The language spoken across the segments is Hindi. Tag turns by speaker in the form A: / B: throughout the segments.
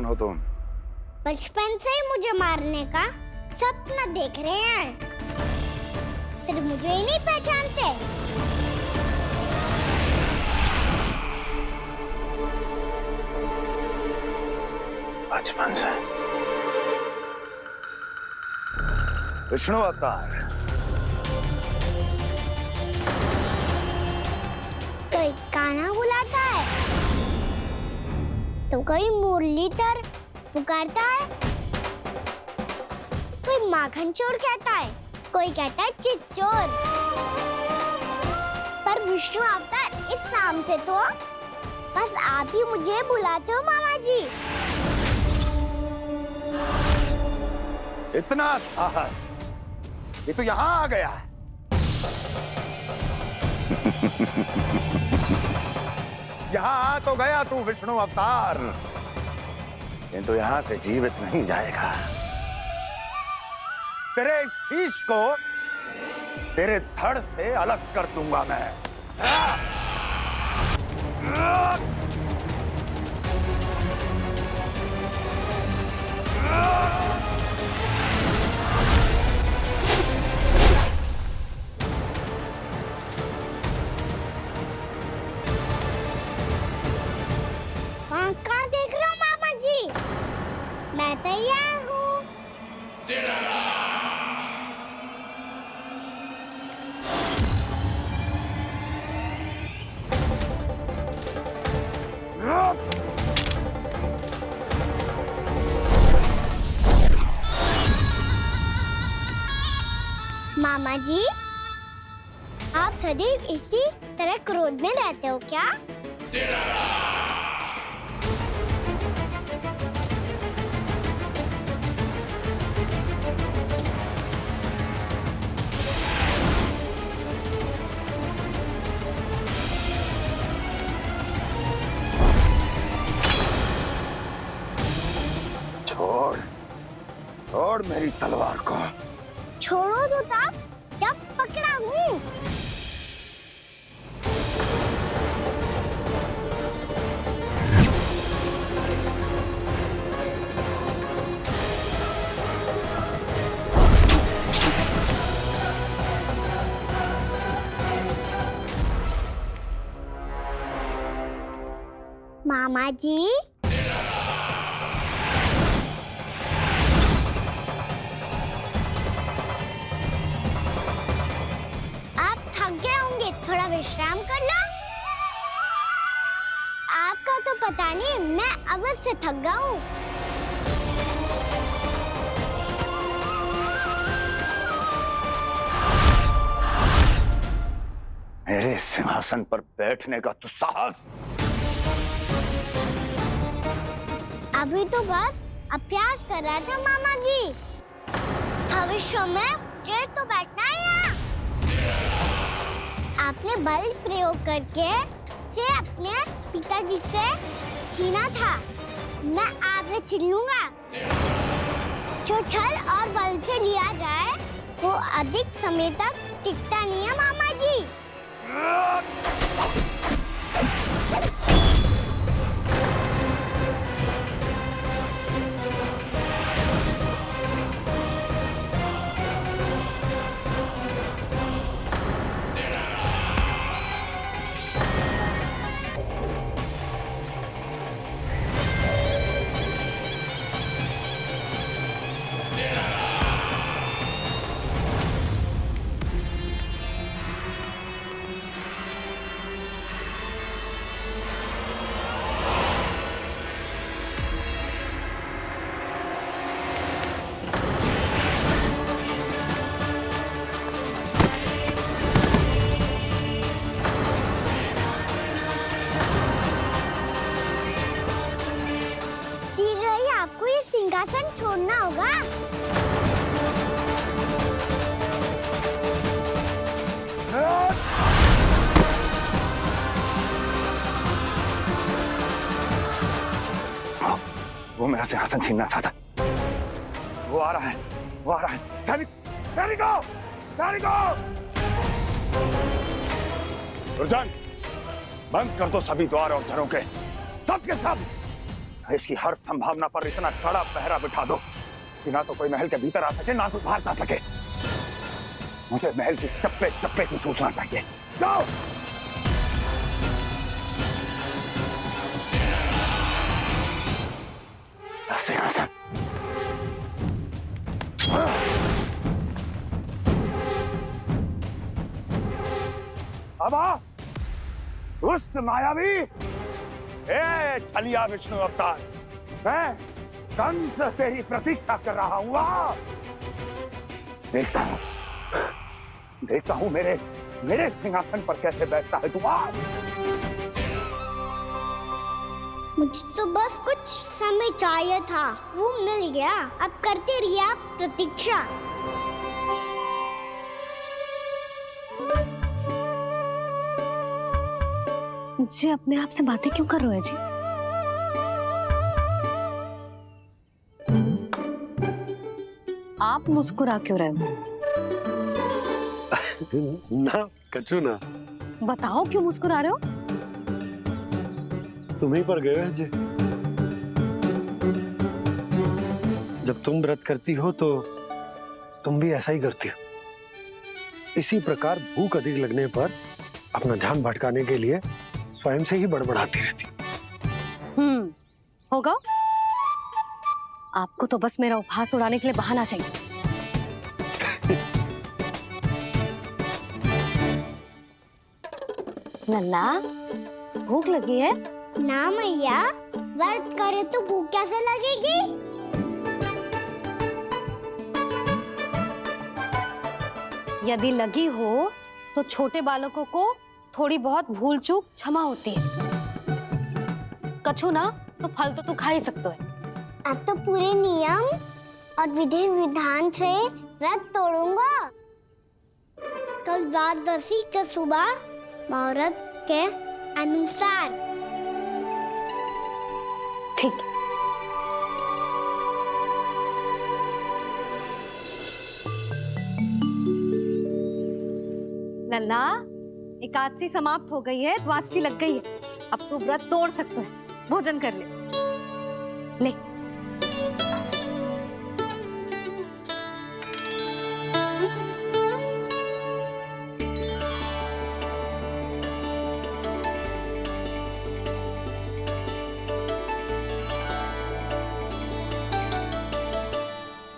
A: हो तुम?
B: बचपन से ही मुझे मारने का सपना देख रहे हैं, फिर मुझे ही नहीं पहचानते।
A: बचपन से विष्णु अवतार।
B: कोई कान्हा बुलाता है तो कोई मुरलीधर पुकारता है, कोई माखन चोर कहता है, कोई कहता है चिच्चोर। पर विष्णु अवतार इस नाम से तो बस आप ही मुझे बुलाते हो मामा जी।
A: इतना साहस ये तो यहाँ आ गया है। यहाँ आ तो गया तू विष्णु अवतार, किंतु यहाँ से जीवित नहीं जाएगा। तेरे शीश को तेरे धड़ से अलग कर दूंगा मैं।
B: कहाँ देख रहे हो मामा जी? मैं तैयार हूँ। मामा जी, आप सदैव इसी तरह क्रोध में रहते हो क्या?
A: छोड़ छोड़ मेरी तलवार को।
B: छोड़ो तो तब जब पकड़ा हूँ। मामा जी, थोड़ा विश्राम कर लो। आपका तो पता नहीं, मैं अवश्य थक गया हूँ।
A: मेरे सिंहासन पर बैठने का तू साहस?
B: अभी तो बस अभ्यास कर रहा था मामा जी। भविष्य में मुझे तो बैठना है यहाँ। आपने बल प्रयोग करके से अपने पिताजी से छीना था, मैं आपसे छीन लूंगा। जो छल और बल से लिया जाए वो अधिक समय तक टिकता नहीं है मामा जी। सिंहासन छोड़ना होगा।
A: वो मेरा सिंहासन छीनना चाहता। वो आ रहा है, वो आ रहा है। सैनिकों, दुर्जन, बंद कर दो सभी द्वार और झरोखे, सब के सब। इसकी हर संभावना पर इतना कड़ा पहरा बिठा दो कि ना तो कोई महल के भीतर आ सके, ना कोई बाहर जा सके। मुझे महल की चप्पे चप्पे की सूचना चाहिए। जाओ। सिंहासन। अब आ, दुष्ट मायावी, ए छलिया विष्णु अवतार, मैं कंस तेरी प्रतीक्षा कर रहा हूं। आ, देखता हूं मेरे सिंहासन पर कैसे बैठता है तू। आ,
B: मुझे तो बस कुछ समय चाहिए था, वो मिल गया। अब करते रहिए आप प्रतीक्षा।
C: जी अपने आप से बातें क्यों कर रहे हैं जी? आप मुस्कुरा क्यों रहे हो?
D: ना कचू ना।
C: बताओ क्यों मुस्कुरा रहे हो?
D: तुम ही पर गए जी। जब तुम व्रत करती हो तो तुम भी ऐसा ही करती हो। इसी प्रकार भूख अधिक लगने पर अपना ध्यान भटकाने के लिए स्वयं से ही बड़बड़ाती रहती।
C: होगा। आपको तो बस मेरा उपहास उड़ाने के लिए बहाना चाहिए। लल्ला, भूख लगी है?
B: ना मैया, व्रत करे तो भूख कैसे लगेगी?
C: यदि लगी हो तो छोटे बालकों को थोड़ी बहुत भूल चूक क्षमा होती है। कछु ना तो फल तो तू खा ही सकते है।
B: अब तो पूरे नियम और विधि विधान से व्रत तोड़ूंगा। कल द्वादशी के सुबह मुहूर्त के अनुसार।
C: ठीक। लल्ला, एकादशी समाप्त हो गई है, द्वादशी लग गई है। अब तू व्रत तोड़ सकते है। भोजन कर ले। ले।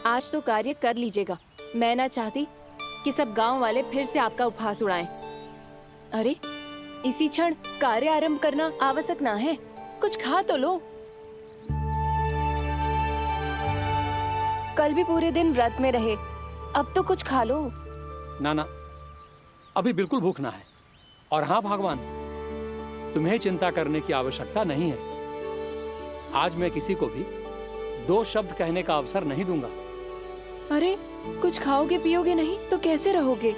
E: आज तो कार्य कर लीजिएगा। मैं ना चाहती कि सब गांव वाले फिर से आपका उपहास उड़ाएं। अरे, इसी क्षण कार्य आरंभ करना आवश्यक ना है। कुछ खा तो लो। कल भी पूरे दिन व्रत में रहे, अब तो कुछ खा लो।
F: ना ना, अभी बिल्कुल भूख ना है। और हाँ भगवान, तुम्हें चिंता करने की आवश्यकता नहीं है। आज मैं किसी को भी 2 शब्द कहने का अवसर नहीं दूंगा।
E: अरे, कुछ खाओगे पियोगे नहीं तो कैसे रहोगे?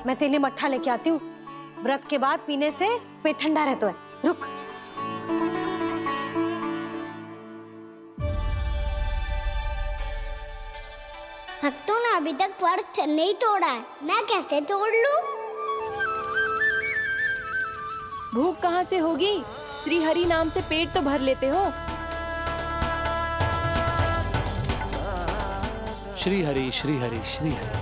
C: मैं तेरे लिए मट्ठा लेके आती हूँ। व्रत के बाद पीने से पेट ठंडा रहता है। रुक।
B: भक्तों ने अभी तक व्रत नहीं तोड़ा है, मैं कैसे तोड़ लूं?
E: भूख कहाँ से होगी? श्री हरि नाम से पेट तो भर लेते हो।
F: श्री हरि श्री हरि श्री हरि।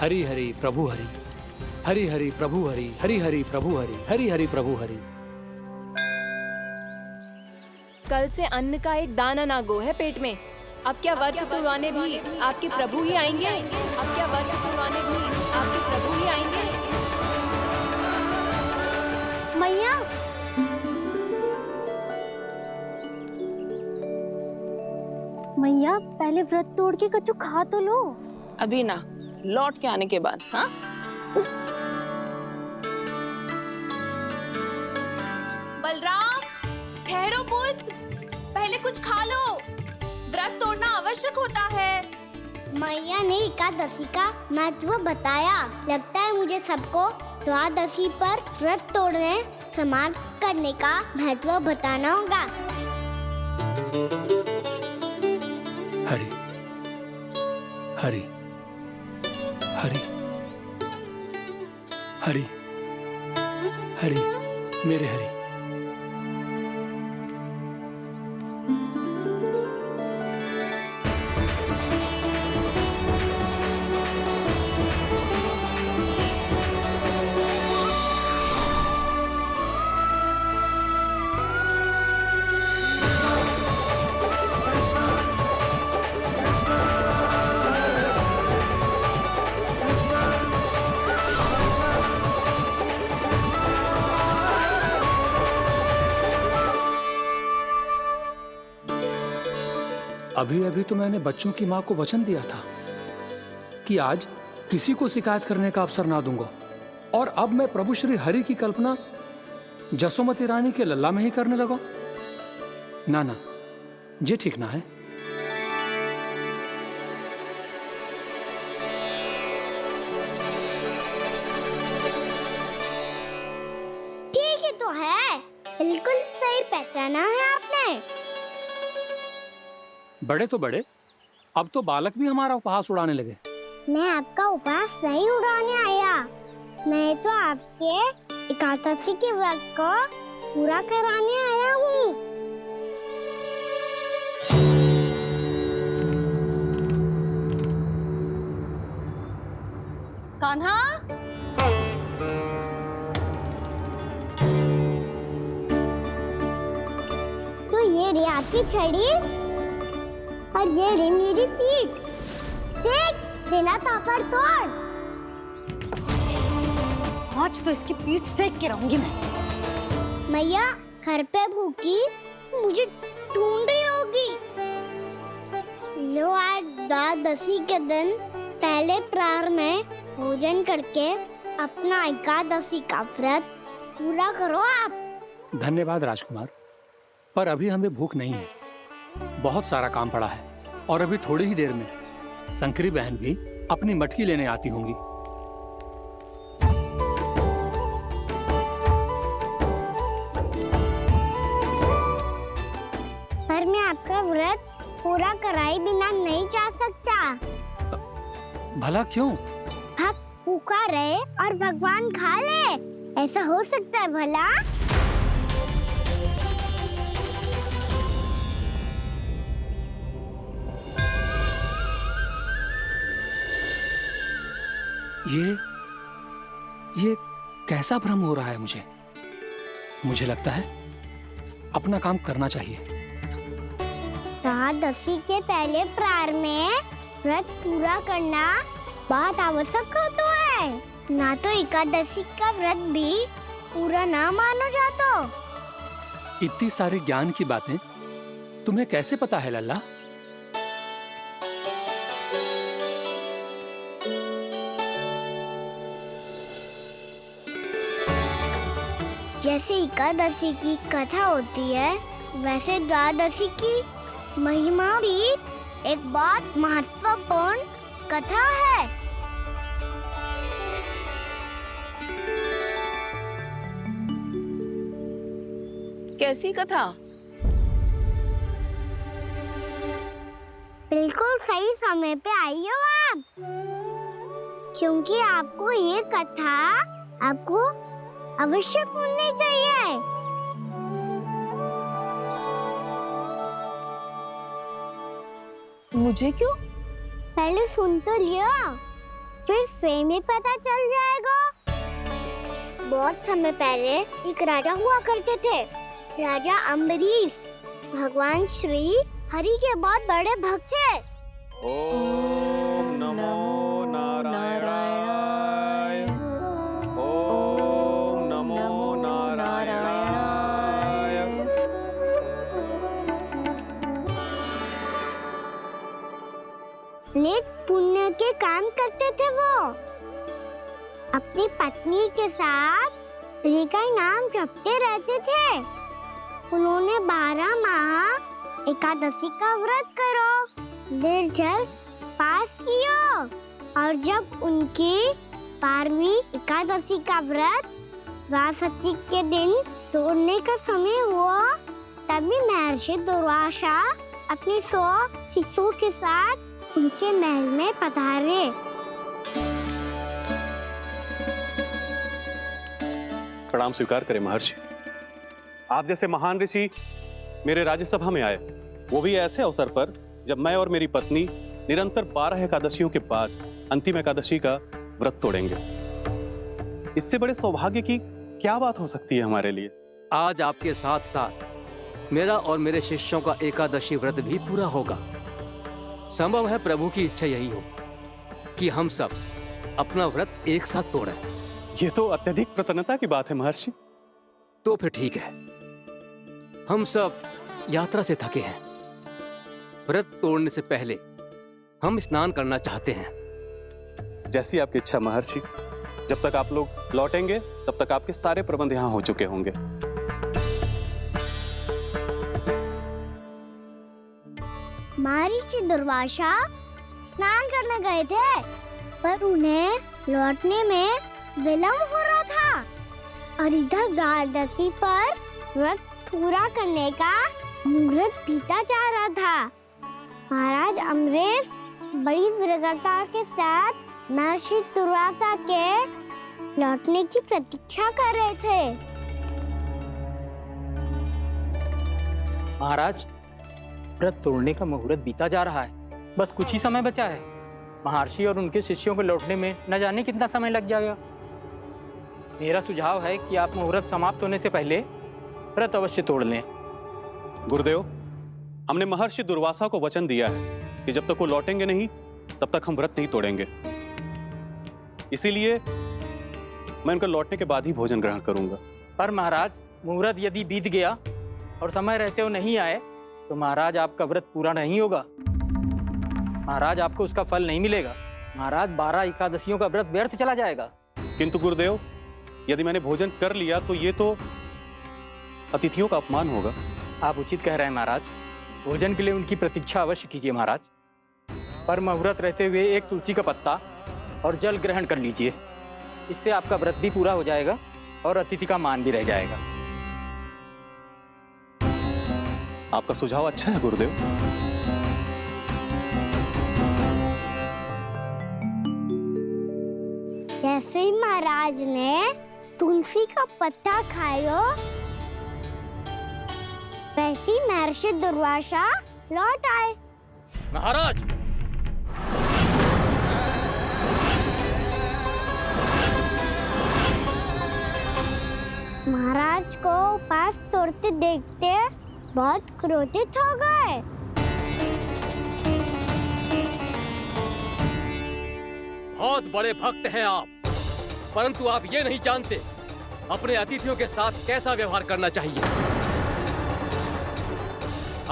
F: हरि हरि प्रभु हरि, हरि हरि प्रभु हरि, हरि हरि प्रभु हरि, हरि हरि प्रभु हरि।
E: कल से अन्न का एक दाना ना गो है पेट में। अब क्या व्रत तुड़वाने भी आपके प्रभु ही आएंगे? अब क्या व्रत तुड़वाने भी आपके प्रभु ही आएंगे?
B: मैया, मैया पहले व्रत तोड़ के कछु खा तो लो।
G: अभी ना, लौट के आने के बाद। हाँ,
E: बलराम, ठहरो पुत्र, पहले
H: कुछ खा लो, व्रत तोड़ना आवश्यक होता है।
B: मैया ने एकादशी का महत्व बताया। लगता है मुझे सबको द्वादशी पर व्रत तोड़ने समाप्त करने का महत्व बताना होगा।
F: हरि हरि हरि हरि हरि मेरे हरि। अभी अभी तो मैंने बच्चों की मां को वचन दिया था कि आज किसी को शिकायत करने का अवसर ना दूंगा, और अब मैं प्रभु श्री हरि की कल्पना जसोमती रानी के लल्ला में ही करने लगा। ना ना, ये ठीक ना है।
B: ठीक ही तो है, बिल्कुल सही पहचाना है आपने।
F: बड़े तो बड़े, अब तो बालक भी हमारा उपहास उड़ाने लगे।
B: मैं आपका उपहास नहीं उड़ाने आया, मैं तो आपके एकादशी के व्रत को पूरा कराने आया हूँ।
C: कान्हा,
B: तो ये रे आपकी छड़ी और ये रे मेरी पीठ। सेक देना तापर तोड़।
C: आज तो इसकी पीठ सेक के रहूंगी मैं।
B: मैया घर पे भूखी मुझे ढूंढ रही होगी। लो आज द्वादशी के दिन पहले प्रहर में भोजन करके अपना एकादशी का व्रत पूरा करो आप।
F: धन्यवाद राजकुमार, पर अभी हमें भूख नहीं है। बहुत सारा काम पड़ा है, और अभी थोड़ी ही देर में शंकरी बहन भी अपनी मटकी लेने आती होंगी।
B: पर मैं आपका व्रत पूरा कराए बिना नहीं जा सकता।
F: भला क्यों?
B: भक्त भूखा रहे और भगवान खा ले, ऐसा हो सकता है भला?
F: ये कैसा भ्रम हो रहा है मुझे? मुझे लगता है अपना काम करना चाहिए।
B: द्वादशी के पहले प्रहर में व्रत पूरा करना बहुत आवश्यक होता है, ना तो एकादशी का व्रत भी पूरा ना मानो जातो।
F: इतनी सारी ज्ञान की बातें तुम्हें कैसे पता है लल्ला?
B: जैसे एकादशी की कथा होती है, वैसे द्वादशी की महिमा भी एक बहुत महत्वपूर्ण कथा है।
G: कैसी कथा?
B: बिल्कुल सही समय पे आई हो आप, क्योंकि आपको ये कथा आपको अवश्य सुननी चाहिए।
G: मुझे क्यों?
B: पहले सुन तो लियो, फिर स्वयं ही पता चल जाएगा। बहुत समय पहले एक राजा हुआ करते थे, राजा अम्बरीश। भगवान श्री हरि के बहुत बड़े भक्त थे।
I: ओम नमो नारायणाय। ओम नमो नारायणाय।
B: नेक पुण्य के काम करते थे वो। अपनी पत्नी के साथ हरि का नाम जपते रहते थे। उन्होंने 12 माह एकादशी का व्रत करो, निर्जल पास कियो, और जब उनकी 12वीं एकादशी का व्रत द्वादशी के दिन तोड़ने का समय हुआ, तभी महर्षि दुर्वासा अपनी 100 शिष्यों के साथ उनके महल में पधारे।
I: प्रणाम स्वीकार करें महर्षि। आप जैसे महान ऋषि मेरे राज्यसभा में आए, वो भी ऐसे अवसर पर जब मैं और मेरी पत्नी निरंतर 12 एकादशियों के बाद अंतिम एकादशी का व्रत तोड़ेंगे। इससे बड़े सौभाग्य की क्या बात हो सकती है हमारे लिए।
F: आज आपके साथ साथ मेरा और मेरे शिष्यों का एकादशी व्रत भी पूरा होगा। संभव है प्रभु की इच्छा यही हो कि हम सब अपना व्रत एक साथ तोड़ें।
I: ये तो अत्यधिक प्रसन्नता की बात है महर्षि।
F: तो फिर ठीक है, हम सब यात्रा से थके हैं। व्रत तोड़ने से पहले हम स्नान करना चाहते हैं।
I: जैसी आपकी इच्छा महर्षि। जब तक आप लोग लौटेंगे तब तक आपके सारे प्रबंध यहाँ हो चुके होंगे।
B: महर्षि दुर्वासा स्नान करने गए थे, पर उन्हें लौटने में विलंब हो रहा था, और इधर द्वादशी पर व्रत पूरा करने का मुहूर्त बीता जा रहा था। महाराज अमरेश बड़ी विरगता के साथ महर्षि दुर्वासा के लौटने की प्रतीक्षा कर रहे थे।
J: महाराज, व्रत तोड़ने का मुहूर्त बीता जा रहा है। बस कुछ ही समय बचा है। महर्षि और उनके शिष्यों को लौटने में न जाने कितना समय लग जाएगा। मेरा सुझाव है कि आप मुहूर्त समाप्त होने से पहले व्रत अवश्य तोड़ लें।
I: गुरुदेव, हमने महर्षि दुर्वासा को वचन दिया है कि जब तक वो लौटेंगे नहीं तब तक हम व्रत नहीं तोड़ेंगे। इसीलिए मैं उनका लौटने के बाद ही भोजन ग्रहण करूंगा।
J: पर महाराज, मुहूर्त यदि बीत गया और समय रहते हो नहीं आए तो महाराज आपका व्रत पूरा नहीं होगा। महाराज, आपको उसका फल नहीं मिलेगा। महाराज, 12 एकादशियों का व्रत व्यर्थ चला जाएगा।
I: किंतु गुरुदेव, यदि मैंने भोजन कर लिया तो ये तो अतिथियों का अपमान होगा।
J: आप उचित कह रहे हैं महाराज। भोजन के लिए उनकी प्रतीक्षा अवश्य कीजिए महाराज। पर मुहूर्त रहते हुए एक तुलसी का पत्ता और जल ग्रहण कर लीजिए। इससे आपका व्रत भी पूरा हो जाएगा और अतिथि का मान भी रह जाएगा।
I: आपका सुझाव अच्छा है गुरुदेव।
B: जैसे ही महाराज ने तुलसी का पत्ता खाया, वैसे ही महर्षि दुर्वासा लौट आए।
F: महाराज,
B: महाराज को उपास तोड़ते देखते बहुत क्रोधित हो गए।
F: बहुत बड़े भक्त हैं आप, परंतु आप ये नहीं जानते अपने अतिथियों के साथ कैसा व्यवहार करना चाहिए।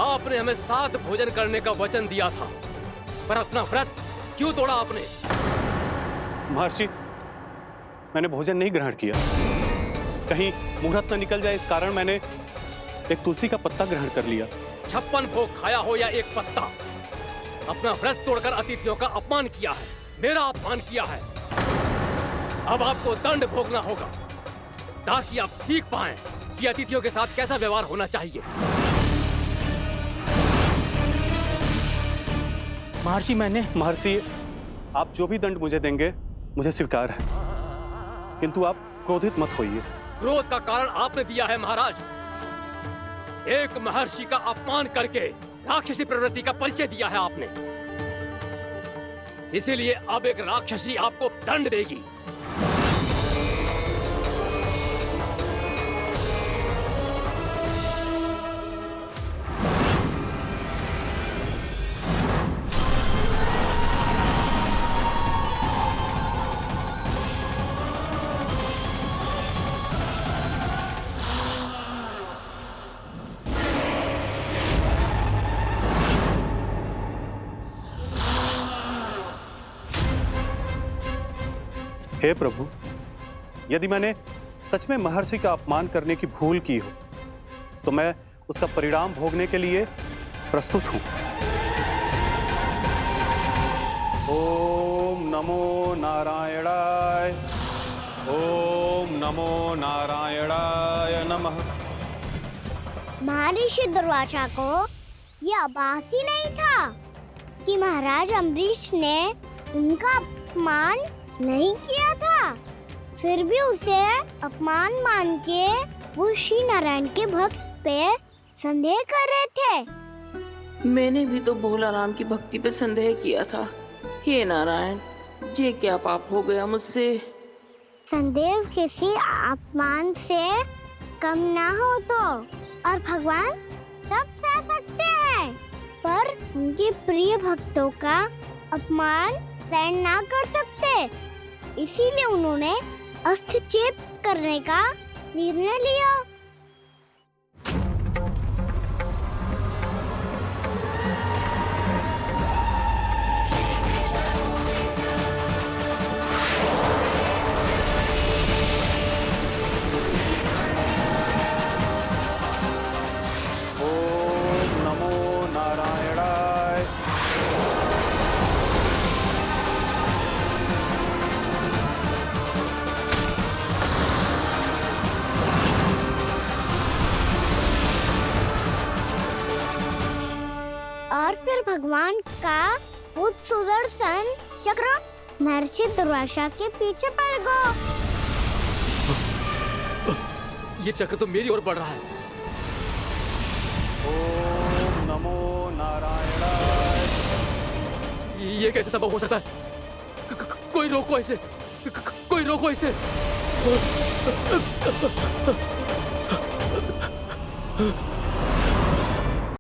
F: आपने हमें साथ भोजन करने का वचन दिया था, पर अपना व्रत क्यों तोड़ा आपने?
I: महर्षि, मैंने भोजन नहीं ग्रहण किया। कहीं मुहूर्त न निकल जाए इस कारण मैंने एक तुलसी का पत्ता ग्रहण कर लिया।
F: 56 भोग खाया हो या एक पत्ता, अपना व्रत तोड़कर अतिथियों का अपमान किया है, मेरा अपमान किया है। अब आपको दंड भोगना होगा ताकि आप सीख पाएं कि अतिथियों के साथ कैसा व्यवहार होना चाहिए।
I: महर्षि, आप जो भी दंड मुझे देंगे मुझे स्वीकार है, किंतु आप क्रोधित मत होइए।
F: क्रोध का कारण आपने दिया है महाराज। एक महर्षि का अपमान करके राक्षसी प्रवृत्ति का परिचय दिया है आपने। इसीलिए अब एक राक्षसी आपको दंड देगी।
I: हे प्रभु, यदि मैंने सच में महर्षि का अपमान करने की भूल की हो तो मैं उसका परिणाम भोगने के लिए प्रस्तुत हूं। ओम नमो नारायणाय, ओम नमो नारायणाय नमः।
B: महर्षि दुर्वासा को ये आभास ही नहीं था कि महाराज अम्बरीश ने उनका अपमान नहीं किया था। फिर भी उसे अपमान मान के वो श्री नारायण के भक्त पे संदेह कर रहे थे।
G: मैंने भी तो भोला राम की भक्ति पे संदेह किया था। हे नारायण, ये क्या पाप हो गया मुझसे?
B: संदेह किसी अपमान से कम ना हो तो, और भगवान सब सह सकते हैं, पर उनके प्रिय भक्तों का अपमान सहन ना कर सकते। इसीलिए उन्होंने हस्तक्षेप करने का निर्णय लिया।
I: ओम नमो नारायणाय।
B: और फिर भगवान का वो सुदर्शन चक्र महर्षि दुर्वासा के पीछे पड़ गया।
K: ये चक्र तो मेरी ओर बढ़ रहा है।
I: ओम नमो नारायणाय।
K: ये कैसे संभव हो सकता है? कोई रोको इसे, कोई रोको इसे।